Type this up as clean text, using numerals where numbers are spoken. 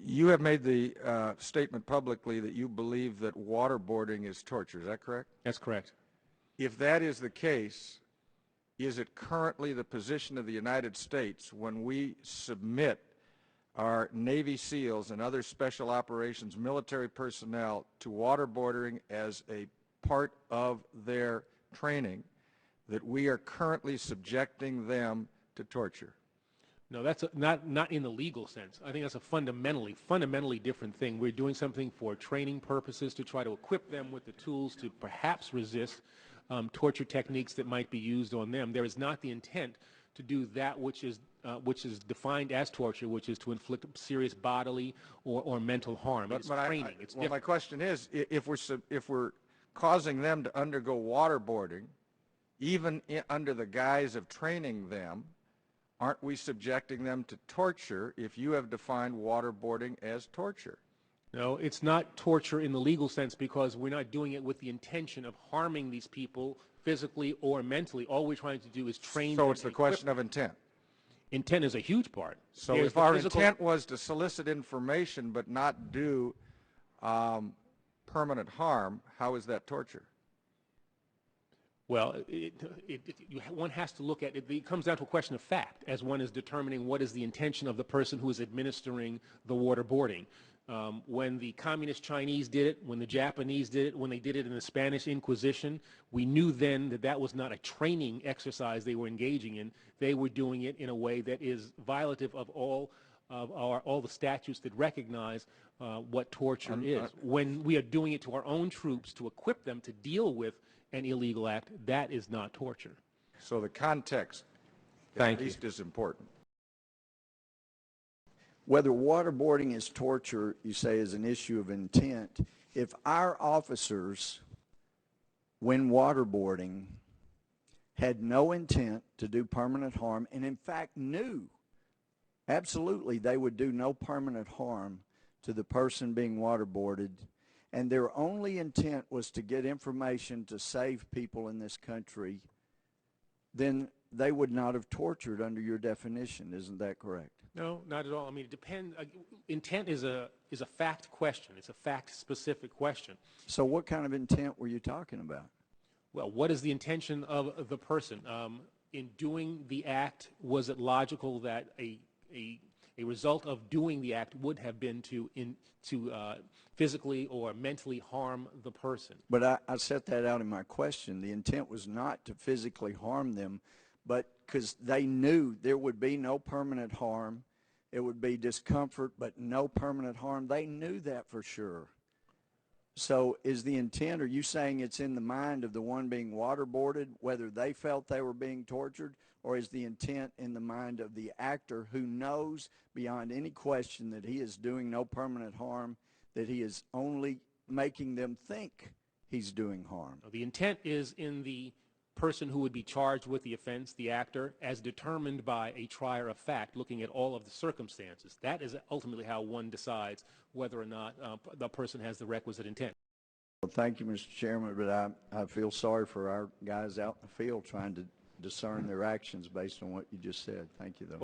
You have made the statement publicly that you believe that waterboarding is torture. Is that correct? That's correct. If that is the case, is it currently the position of the United States when we submit our Navy SEALs and other special operations military personnel to waterboarding as a part of their training that we are currently subjecting them to torture? No, that's not in the legal sense. I think that's a fundamentally different thing. We're doing something for training purposes to try to equip them with the tools to perhaps resist torture techniques that might be used on them. There is not the intent to do that which is defined as torture, which is to inflict serious bodily or mental harm. It's training. It's different. My question is, if we're causing them to undergo waterboarding, even under the guise of training them, aren't we subjecting them to torture if you have defined waterboarding as torture? No, it's not torture in the legal sense because we're not doing it with the intention of harming these people physically or mentally. All we're trying to do is train them. So it's the question of intent. Intent is a huge part. So if our intent was to solicit information but not do permanent harm, how is that torture? Well, one has to look at it. It comes down to a question of fact as one is determining what is the intention of the person who is administering the waterboarding. When the communist Chinese did it, when the Japanese did it, when they did it in the Spanish Inquisition, we knew then that that was not a training exercise they were engaging in. They were doing it in a way that is violative of all the statutes that recognize what torture is. When we are doing it to our own troops to equip them to deal with an illegal act, that is not torture. So the context at least is important. Whether waterboarding is torture, you say, is an issue of intent. If our officers, when waterboarding, had no intent to do permanent harm, and in fact knew absolutely they would do no permanent harm to the person being waterboarded, and their only intent was to get information to save people in this country, then they would not have tortured under your definition. Isn't that correct? No, not at all. I mean, it depends. Intent is a fact question. It's a fact-specific question. So what kind of intent were you talking about? Well, what is the intention of the person? In doing the act, was it logical that a result of doing the act would have been to physically or mentally harm the person? But I set that out in my question. The intent was not to physically harm them, but because they knew there would be no permanent harm. It would be discomfort, but no permanent harm. They knew that for sure. So is the intent, are you saying it's in the mind of the one being waterboarded, whether they felt they were being tortured, or is the intent in the mind of the actor who knows beyond any question that he is doing no permanent harm, that he is only making them think he's doing harm? The intent is in the person who would be charged with the offense, the actor, as determined by a trier of fact, looking at all of the circumstances. That is ultimately how one decides whether or not the person has the requisite intent. Well, thank you, Mr. Chairman, but I feel sorry for our guys out in the field trying to discern their actions based on what you just said. Thank you, though.